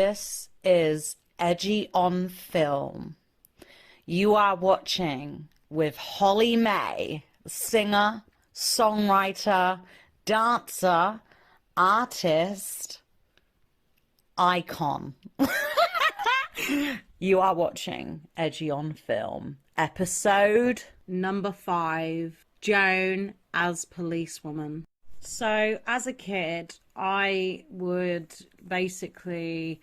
This is Edgy on Film. You are watching with Hollie May, singer, songwriter, dancer, artist, icon. You are watching Edgy on Film, episode number 5, Joan as policewoman. So as a kid, I would basically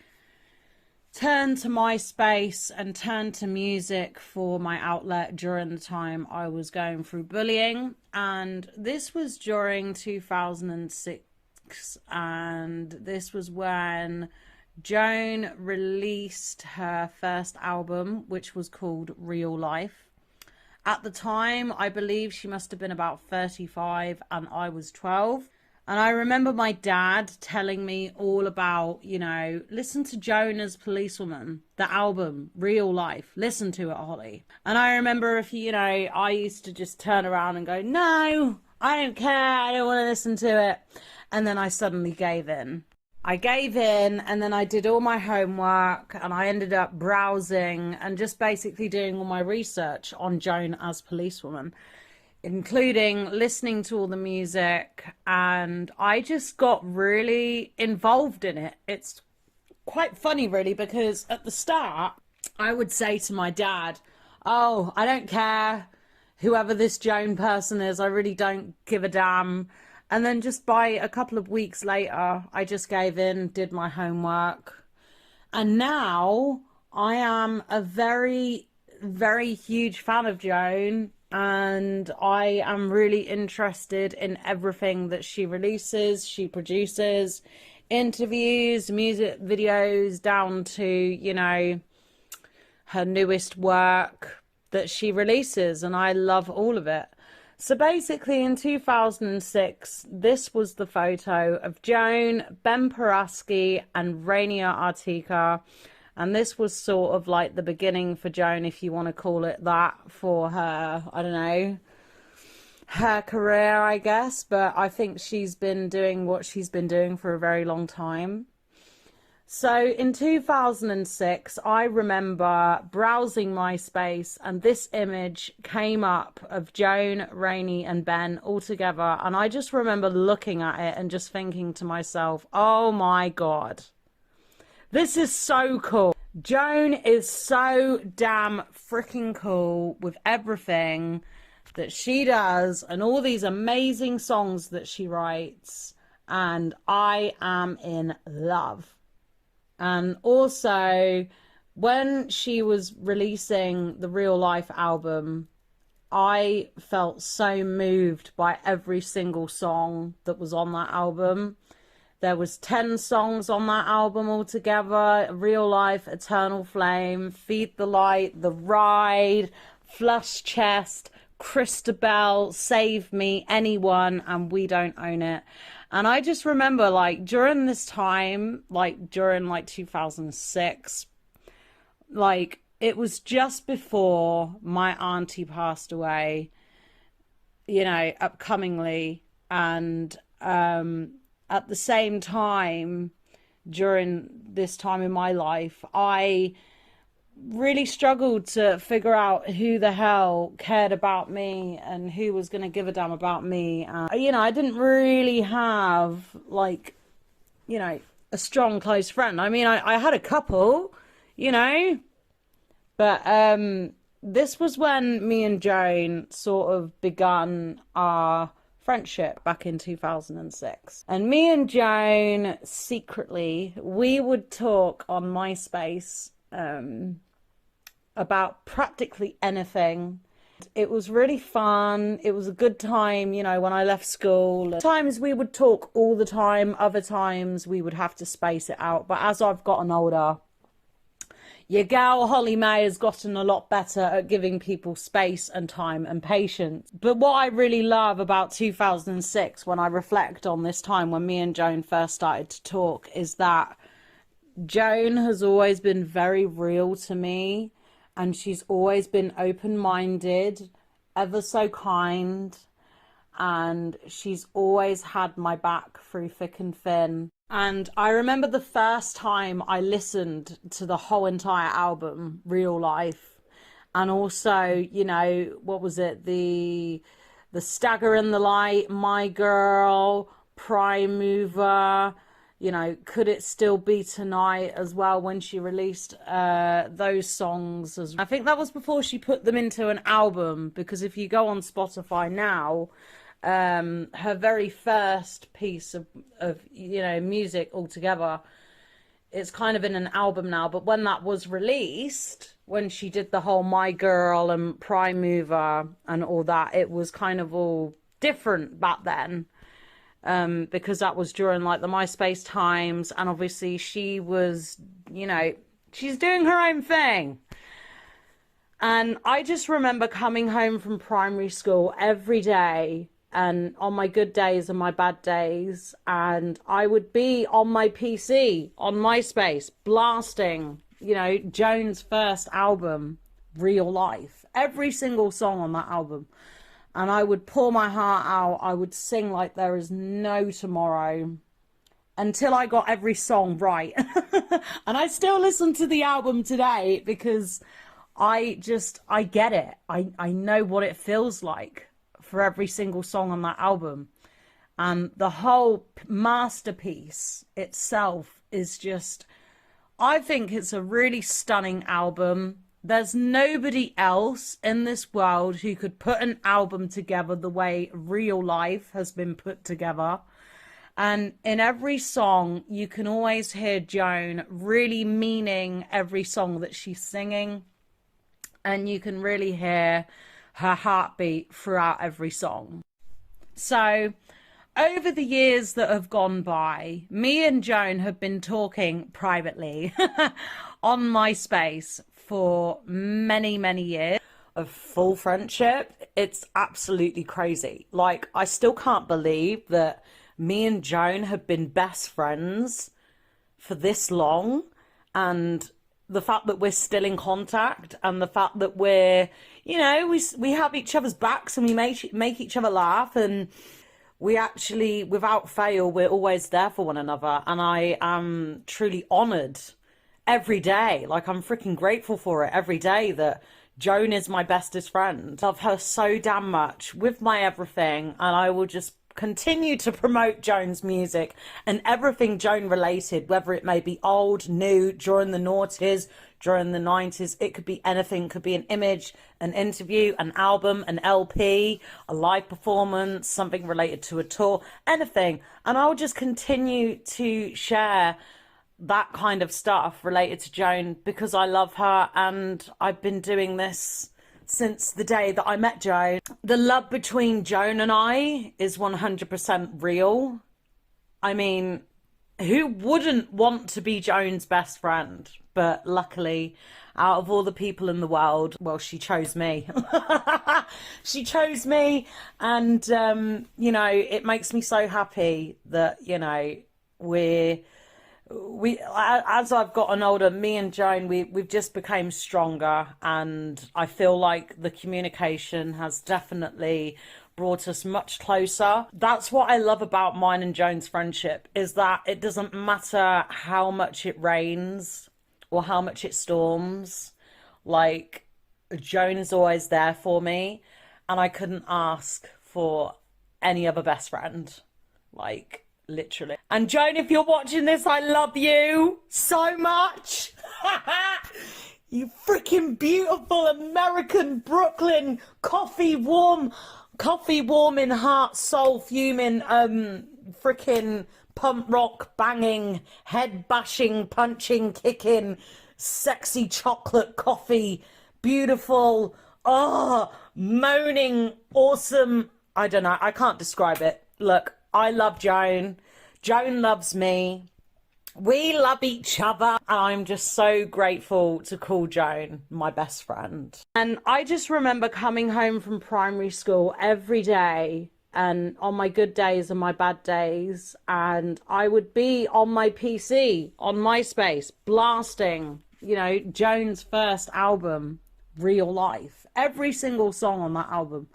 turn to MySpace and turn to music for my outlet during the time I was going through bullying. And this was during 2006, and this was when Joan released her first album, which was called Real Life. At the time, I believe she must have been about 35 and I was 12. And I remember my dad telling me all about, listen to Joan as Policewoman, the album, Real Life. Listen to it, Hollie. And I remember I used to just turn around and go, no, I don't care. I don't want to listen to it. And then I suddenly gave in. I gave in, and then I did all my homework, and I ended up browsing and just basically doing all my research on Joan as Policewoman, including listening to all the music, and I just got really involved in it. It's quite funny, really, because at the start, I would say to my dad, oh, I don't care whoever this Joan person is, I really don't give a damn. And then just by a couple of weeks later, I just gave in, did my homework. And now I am a very, very huge fan of Joan. And I am really interested in everything that she releases, she produces, interviews, music videos, down to, her newest work that she releases. And I love all of it. So basically in 2006, this was the photo of Joan, Ben Paraski and Rainier Artica. And this was sort of like the beginning for Joan, if you want to call it that, for her, I don't know, her career, I guess. But I think she's been doing what she's been doing for a very long time. So in 2006, I remember browsing MySpace and this image came up of Joan, Rainey and Ben all together. And I just remember looking at it and just thinking to myself, oh my God, this is so cool. Joan is so damn freaking cool with everything that she does and all these amazing songs that she writes. And I am in love. And also, when she was releasing the Real Life album, I felt so moved by every single song that was on that album. There was 10 songs on that album altogether: Real Life, Eternal Flame, Feed the Light, The Ride, Flush Chest, Christabel, Save Me, Anyone, and We Don't Own It. And I just remember, during this time, during 2006, it was just before my auntie passed away, upcomingly. And at the same time, during this time in my life, I really struggled to figure out who the hell cared about me and who was going to give a damn about me. I didn't really have a strong close friend. I mean, I had a couple, but this was when me and Joan sort of begun our friendship back in 2006. And me and Joan secretly, we would talk on MySpace about practically anything. It was really fun. It was a good time, when I left school. Times we would talk all the time, other times we would have to space it out. But as I've gotten older, your gal Hollie May has gotten a lot better at giving people space and time and patience. But what I really love about 2006, when I reflect on this time when me and Joan first started to talk, is that Joan has always been very real to me. And she's always been open-minded, ever so kind, and she's always had my back through thick and thin. And I remember the first time I listened to the whole entire album, Real Life, and also, you know, what was it? The Stagger in the Light, My Girl, Prime Mover, you know, Could It Still Be Tonight as well, when she released those songs. I think that was before she put them into an album, because if you go on Spotify now, her very first piece of you know, music altogether, it's kind of in an album now. But when that was released, when she did the whole My Girl and Prime Mover and all that, it was kind of all different back then, because that was during like the MySpace times, and obviously she was, you know, she's doing her own thing. And I just remember coming home from primary school every day, and on my good days and my bad days, and I would be on my PC on MySpace blasting, you know, Joan's first album, Real Life, every single song on that album. And I would pour my heart out. I would sing like there is no tomorrow until I got every song right. And I still listen to the album today because I get it. I know what it feels like for every single song on that album. And the whole masterpiece itself is just, I think it's a really stunning album. There's nobody else in this world who could put an album together the way Real Life has been put together. And in every song, you can always hear Joan really meaning every song that she's singing. And you can really hear her heartbeat throughout every song. So over the years that have gone by, me and Joan have been talking privately on MySpace for many, many years of full friendship. It's absolutely crazy. Like, I still can't believe that me and Joan have been best friends for this long, and the fact that we're still in contact, and the fact that we're, you know, we have each other's backs, and we make each other laugh, and we actually, without fail, we're always there for one another. And I am truly honored every day. Like, I'm freaking grateful for it every day that Joan is my bestest friend. I love her so damn much with my everything, and I will just continue to promote Joan's music and everything Joan related, whether it may be old, new, during the noughties, during the 90s. It could be anything. It could be an image, an interview, an album, an LP, a live performance, something related to a tour, anything. And I'll just continue to share that kind of stuff related to Joan because I love her, and I've been doing this since the day that I met Joan. The love between Joan and I is 100% real. I mean, who wouldn't want to be Joan's best friend? But luckily, out of all the people in the world, well, she chose me. She chose me, and, you know, it makes me so happy that, you know, as I've gotten older, me and Joan, we've just become stronger, and I feel like the communication has definitely brought us much closer. That's what I love about mine and Joan's friendship, is that it doesn't matter how much it rains or how much it storms. Like, Joan is always there for me, and I couldn't ask for any other best friend. Like, literally. And Joan, if you're watching this, I love you so much. You freaking beautiful American Brooklyn coffee warm in heart, soul fuming, freaking pump rock banging, head bashing, punching, kicking, sexy chocolate coffee, beautiful, moaning, awesome. I don't know. I can't describe it. Look, I love Joan. Joan loves me. We love each other. And I'm just so grateful to call Joan my best friend. And I just remember coming home from primary school every day, and on my good days and my bad days, and I would be on my PC, on MySpace, blasting, you know, Joan's first album, Real Life. Every single song on that album.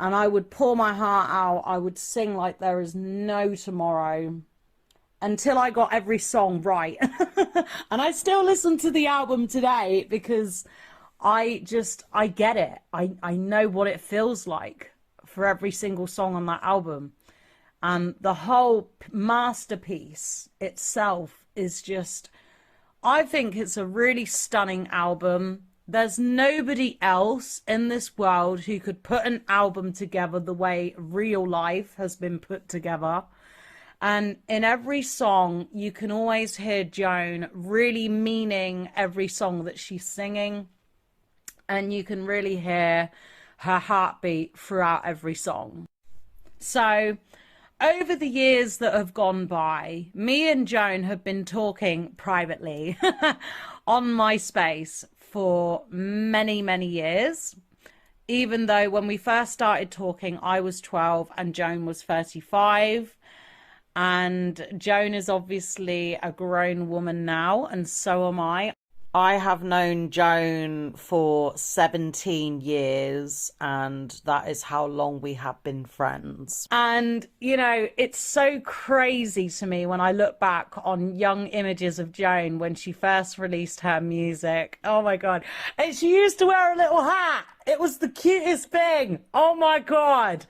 And I would pour my heart out. I would sing like there is no tomorrow until I got every song right. And I still listen to the album today because I get it. I know what it feels like for every single song on that album. And the whole masterpiece itself is just, I think it's a really stunning album. There's nobody else in this world who could put an album together the way Real Life has been put together. And in every song, you can always hear Joan really meaning every song that she's singing. And you can really hear her heartbeat throughout every song. So, over the years that have gone by, me and Joan have been talking privately on MySpace for many, many years. Even though when we first started talking, I was 12 and Joan was 35. And Joan is obviously a grown woman now, and so am I. I have known Joan for 17 years, and that is how long we have been friends. And, you know, it's so crazy to me when I look back on young images of Joan when she first released her music. Oh my God. And she used to wear a little hat. It was the cutest thing. Oh my God.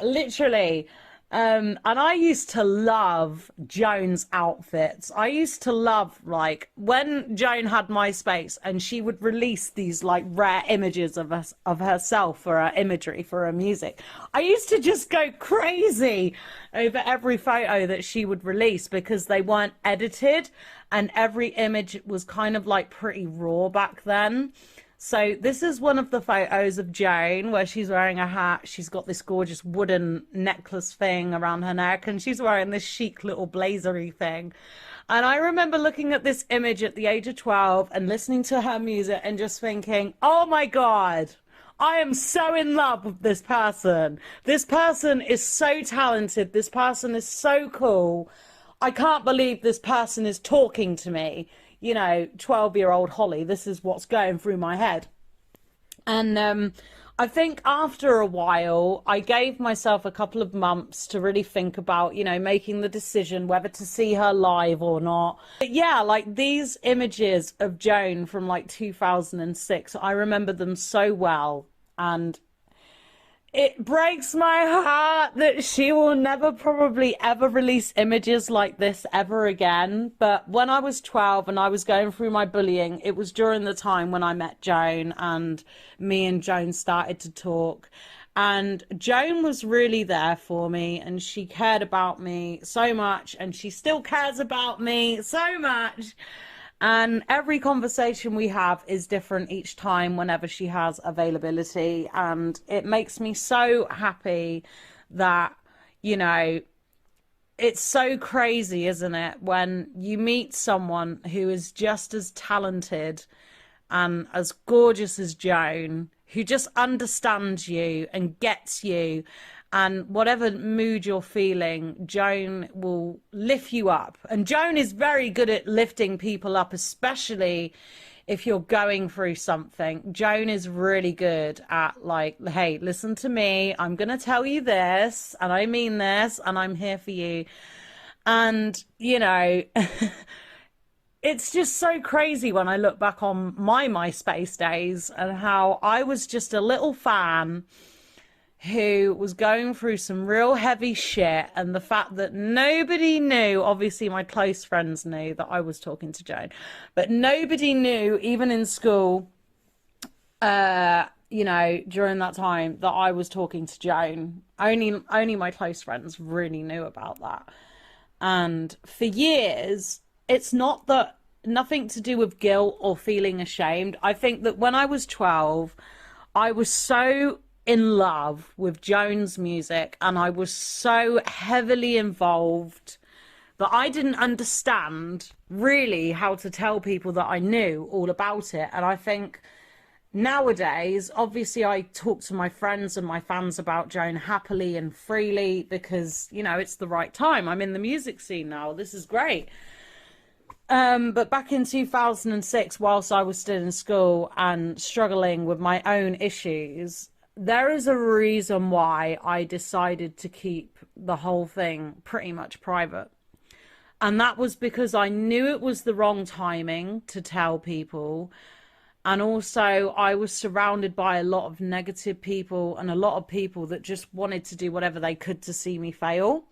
Literally. And I used to love Joan's outfits. I used to love, like, when Joan had MySpace and she would release these like rare images of us, of herself for her imagery, for her music. I used to just go crazy over every photo that she would release because they weren't edited and every image was kind of like pretty raw back then. So this is one of the photos of Joan where she's wearing a hat. She's got this gorgeous wooden necklace thing around her neck and she's wearing this chic little blazery thing. And I remember looking at this image at the age of 12 and listening to her music and just thinking, oh my God, I am so in love with this person. This person is so talented. This person is so cool. I can't believe this person is talking to me. You know, 12-year-old Hollie, this is what's going through my head. And I think after a while, I gave myself a couple of months to really think about, you know, making the decision whether to see her live or not. But yeah, like these images of Joan from like 2006, I remember them so well. And it breaks my heart that she will never probably ever release images like this ever again. But when I was 12 and I was going through my bullying, it was during the time when I met Joan and me and Joan started to talk. And Joan was really there for me and she cared about me so much and she still cares about me so much. And every conversation we have is different each time whenever she has availability. And it makes me so happy that, you know, it's so crazy, isn't it? When you meet someone who is just as talented and as gorgeous as Joan, who just understands you and gets you. And whatever mood you're feeling, Joan will lift you up. And Joan is very good at lifting people up, especially if you're going through something. Joan is really good at like, hey, listen to me. I'm going to tell you this, and I mean this, and I'm here for you. And, you know, it's just so crazy when I look back on my MySpace days and how I was just a little fan who was going through some real heavy shit, and the fact that nobody knew, obviously my close friends knew that I was talking to Joan, but nobody knew, even in school, you know, during that time that I was talking to Joan. Only my close friends really knew about that. And for years, it's not that, nothing to do with guilt or feeling ashamed. I think that when I was 12, I was so in love with Joan's music and I was so heavily involved that I didn't understand really how to tell people that I knew all about it. And I think nowadays, obviously I talk to my friends and my fans about Joan happily and freely because, you know, it's the right time. I'm in the music scene now. This is great. But back in 2006, whilst I was still in school and struggling with my own issues, there is a reason why I decided to keep the whole thing pretty much private. And that was because I knew it was the wrong timing to tell people. And also, I was surrounded by a lot of negative people and a lot of people that just wanted to do whatever they could to see me fail.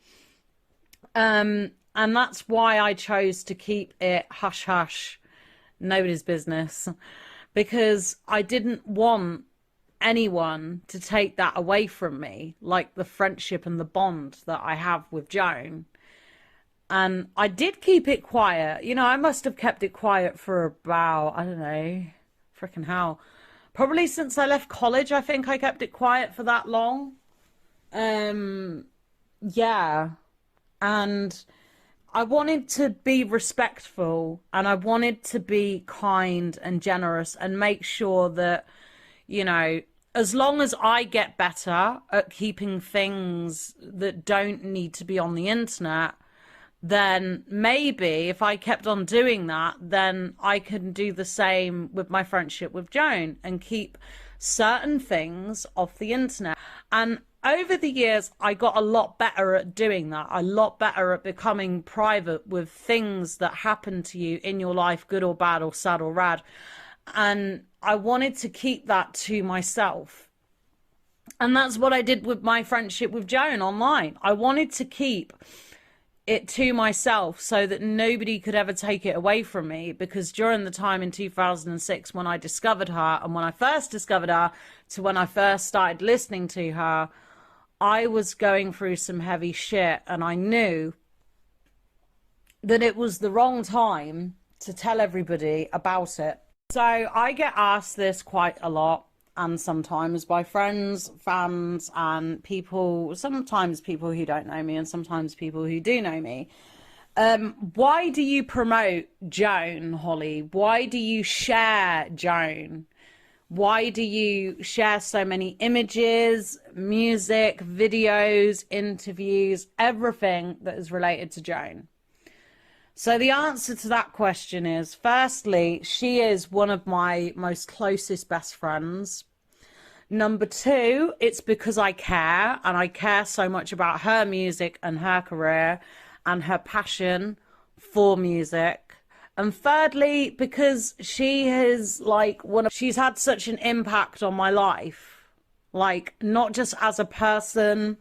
And that's why I chose to keep it hush hush, nobody's business, because I didn't want anyone to take that away from me, like the friendship and the bond that I have with Joan. And I did keep it quiet. You know, I must have kept it quiet for about, I don't know, freaking hell. Probably since I left college, I think I kept it quiet for that long. Yeah. And I wanted to be respectful and I wanted to be kind and generous and make sure that, you know, as long as I get better at keeping things that don't need to be on the internet, then maybe if I kept on doing that, then I can do the same with my friendship with Joan and keep certain things off the internet. And over the years, I got a lot better at doing that. A lot better at becoming private with things that happen to you in your life, good or bad or sad or rad. And I wanted to keep that to myself. And that's what I did with my friendship with Joan online. I wanted to keep it to myself so that nobody could ever take it away from me, because during the time in 2006 when I discovered her, and when I first discovered her to when I first started listening to her, I was going through some heavy shit, and I knew that it was the wrong time to tell everybody about it. So I get asked this quite a lot, and sometimes by friends, fans, and people, sometimes people who don't know me and sometimes people who do know me. Why do you promote Joan, Hollie? Why do you share Joan? Why do you share so many images, music, videos, interviews, everything that is related to Joan? So the answer to that question is, firstly, she is one of my most closest best friends. Number two, it's because I care, and I care so much about her music and her career and her passion for music. And thirdly, because she has she's had such an impact on my life, like not just as a person,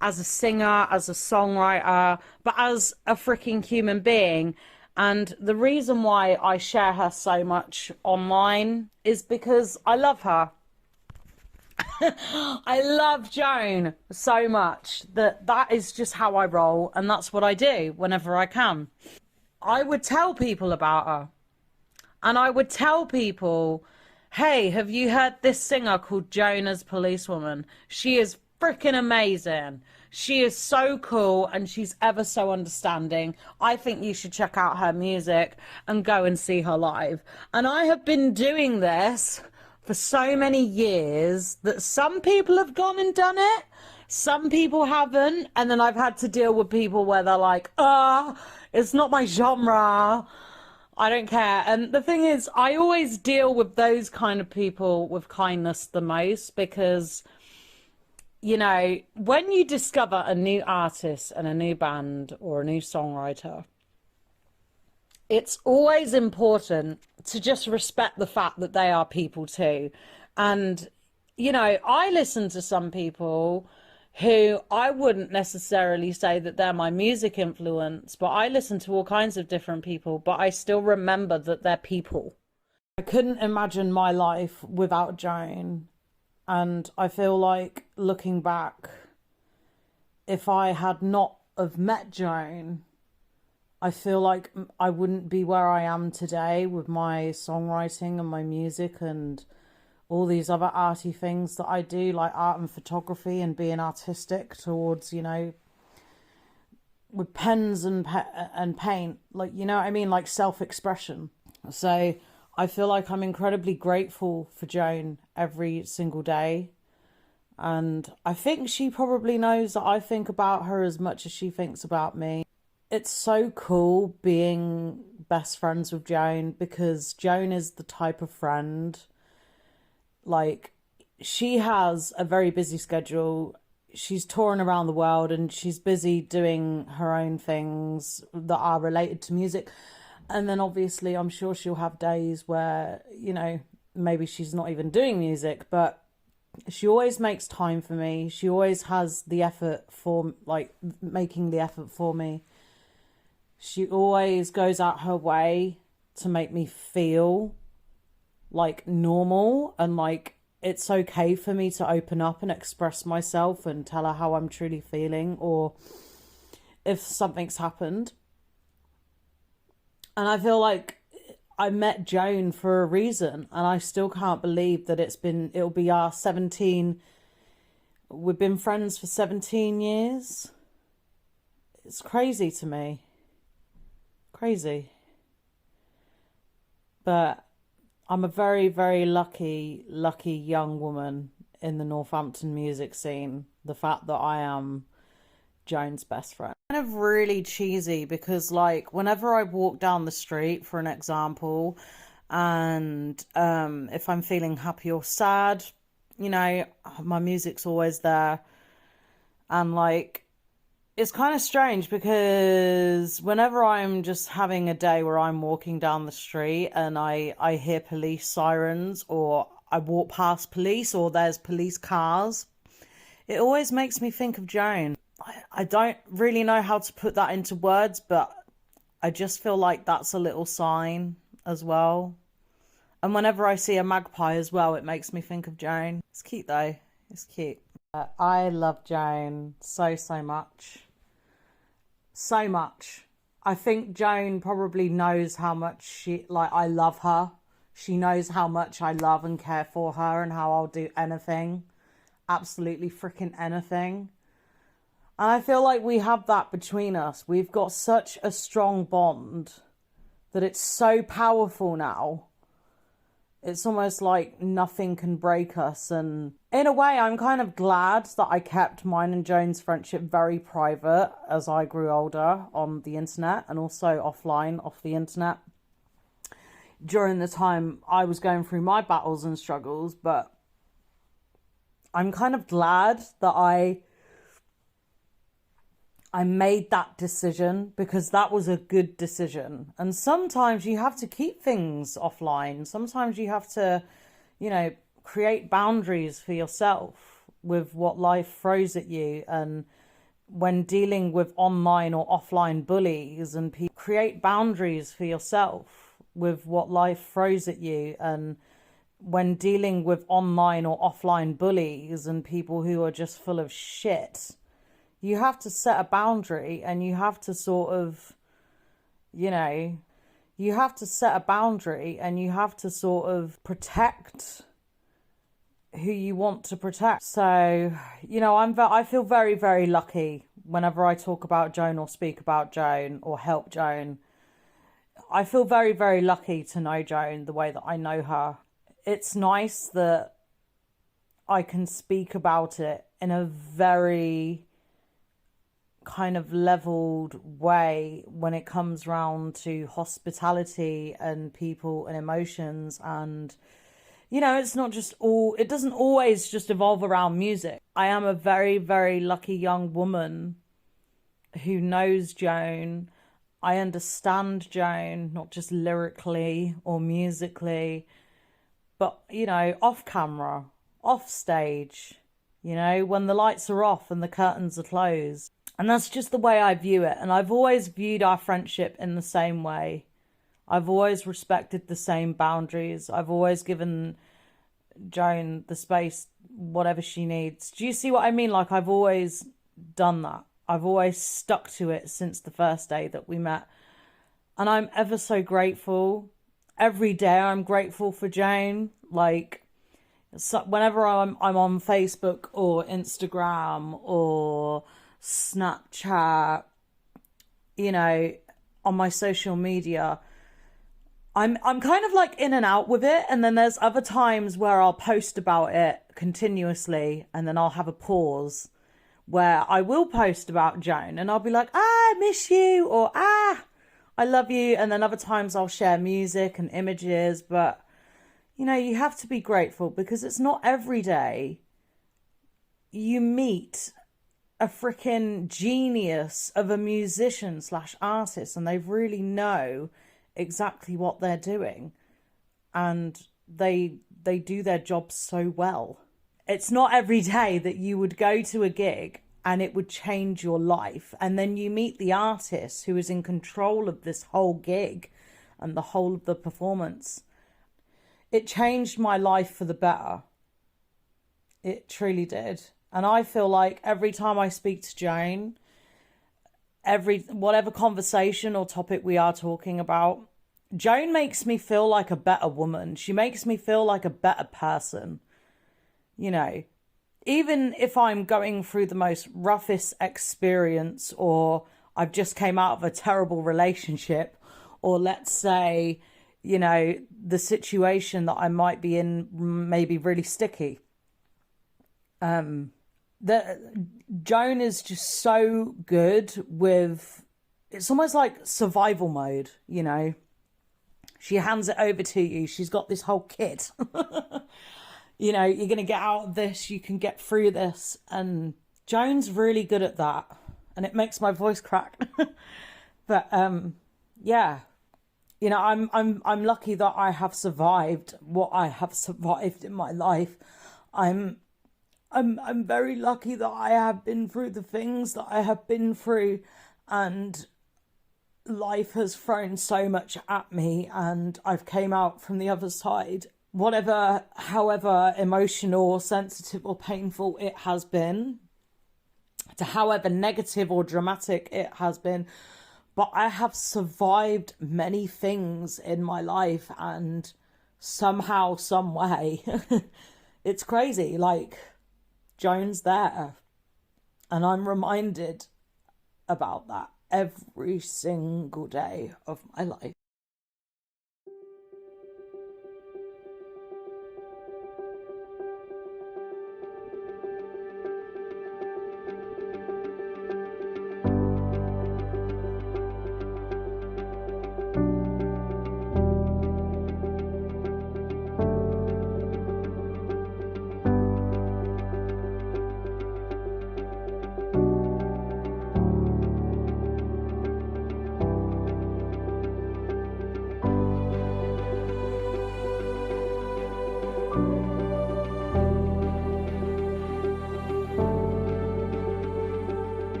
as a singer, as a songwriter, but as a freaking human being. And the reason why I share her so much online is because I love her. I love Joan so much that is just how I roll, and that's what I do whenever I can. I would tell people about her, and I would tell people, hey, have you heard this singer called Joan as Policewoman? She is freaking amazing. She is so cool, and she's ever so understanding. I think you should check out her music and go and see her live. And I have been doing this for so many years that some people have gone and done it, some people haven't, and then I've had to deal with people where they're like, it's not my genre, I don't care. And the thing is, I always deal with those kind of people with kindness the most, because, you know, when you discover a new artist and a new band or a new songwriter, it's always important to just respect the fact that they are people too. And, you know, I listen to some people who I wouldn't necessarily say that they're my music influence, but I listen to all kinds of different people, but I still remember that they're people. I couldn't imagine my life without Joan. And I feel like, looking back, if I had not have met Joan, I feel like I wouldn't be where I am today with my songwriting and my music and all these other arty things that I do, like art and photography and being artistic towards, you know, with pens and paint, like, you know what I mean, like self-expression. So I feel like I'm incredibly grateful for Joan every single day. And I think she probably knows that I think about her as much as she thinks about me. It's so cool being best friends with Joan, because Joan is the type of friend, like, she has a very busy schedule. she's touring around the world and she's busy doing her own things that are related to music. And then obviously I'm sure she'll have days where, you know, maybe she's not even doing music, but she always makes time for me. She always has the effort for, like, making the effort for me. She always goes out her way to make me feel like normal and like it's okay for me to open up and express myself and tell her how I'm truly feeling, or if something's happened. And I feel like I met Joan for a reason, and I still can't believe that it'll be our 17, we've been friends for 17 years. It's crazy to me. Crazy. But I'm a very, very lucky young woman in the Northampton music scene. The fact that I am Joan's best friend. Kind of really cheesy because, like, whenever I walk down the street, for an example, and if I'm feeling happy or sad, you know, my music's always there. And, like, it's kind of strange because whenever I'm just having a day where I'm walking down the street and I hear police sirens, or I walk past police, or there's police cars, it always makes me think of Joan. I don't really know how to put that into words, but I just feel like that's a little sign as well. And whenever I see a magpie as well, it makes me think of Joan. It's cute though. It's cute. I love Joan so much. So much. I think Joan probably knows how much I love her. She knows how much I love and care for her and how I'll do anything. Absolutely freaking anything. And I feel like we have that between us. We've got such a strong bond that it's so powerful now. It's almost like nothing can break us. And in a way, I'm kind of glad that I kept mine and Joan's friendship very private as I grew older on the internet, and also offline, off the internet, during the time I was going through my battles and struggles. But I'm kind of glad that I made that decision, because that was a good decision. And sometimes you have to keep things offline. Sometimes you have to, you know, create boundaries for yourself with what life throws at you. And when dealing with online or offline bullies and people, create boundaries for yourself with what life throws at you. And when dealing with online or offline bullies and people who are just full of shit, you have to set a boundary, and you have to sort of, you know, you have to set a boundary and you have to sort of protect who you want to protect. So, you know, I feel very, very lucky whenever I talk about Joan or speak about Joan or help Joan. I feel very, very lucky to know Joan the way that I know her. It's nice that I can speak about it in a very kind of leveled way when it comes round to hospitality and people and emotions. And, you know, it's not just it doesn't always just evolve around music. I am a very, very lucky young woman who knows Joan. I understand Joan, not just lyrically or musically, but, you know, off camera, off stage, you know, when the lights are off and the curtains are closed. And that's just the way I view it. And I've always viewed our friendship in the same way. I've always respected the same boundaries. I've always given Joan the space, whatever she needs. Do you see what I mean? Like, I've always done that. I've always stuck to it since the first day that we met. And I'm ever so grateful. Every day I'm grateful for Joan. Like, so whenever I'm on Facebook or Instagram or Snapchat, you know, on my social media, I'm kind of like in and out with it. And then there's other times where I'll post about it continuously, and then I'll have a pause where I will post about Joan and I'll be like, I miss you, or I love you. And then other times I'll share music and images. But, you know, you have to be grateful, because it's not every day you meet a freaking genius of a musician slash artist, and they really know exactly what they're doing, and they do their job so well. It's not every day that you would go to a gig and it would change your life, and then you meet the artist who is in control of this whole gig and the whole of the performance. It changed my life for the better. It truly did. And I feel like every time I speak to Joan, whatever conversation or topic we are talking about, Joan makes me feel like a better woman. She makes me feel like a better person. You know, even if I'm going through the most roughest experience, or I've just came out of a terrible relationship, or let's say, you know, the situation that I might be in may be really sticky. Joan is just so good with, it's almost like survival mode, you know. She hands it over to you. She's got this whole kit. You know, you're going to get out of this. You can get through this. And Joan's really good at that. And it makes my voice crack. But, yeah. You know, I'm lucky that I have survived what I have survived in my life. I'm very lucky that I have been through the things that I have been through, and life has thrown so much at me, and I've came out from the other side. Whatever, however emotional, sensitive or painful it has been, to however negative or dramatic it has been, but I have survived many things in my life, and somehow, some way, it's crazy, like, Joan's there, and I'm reminded about that every single day of my life.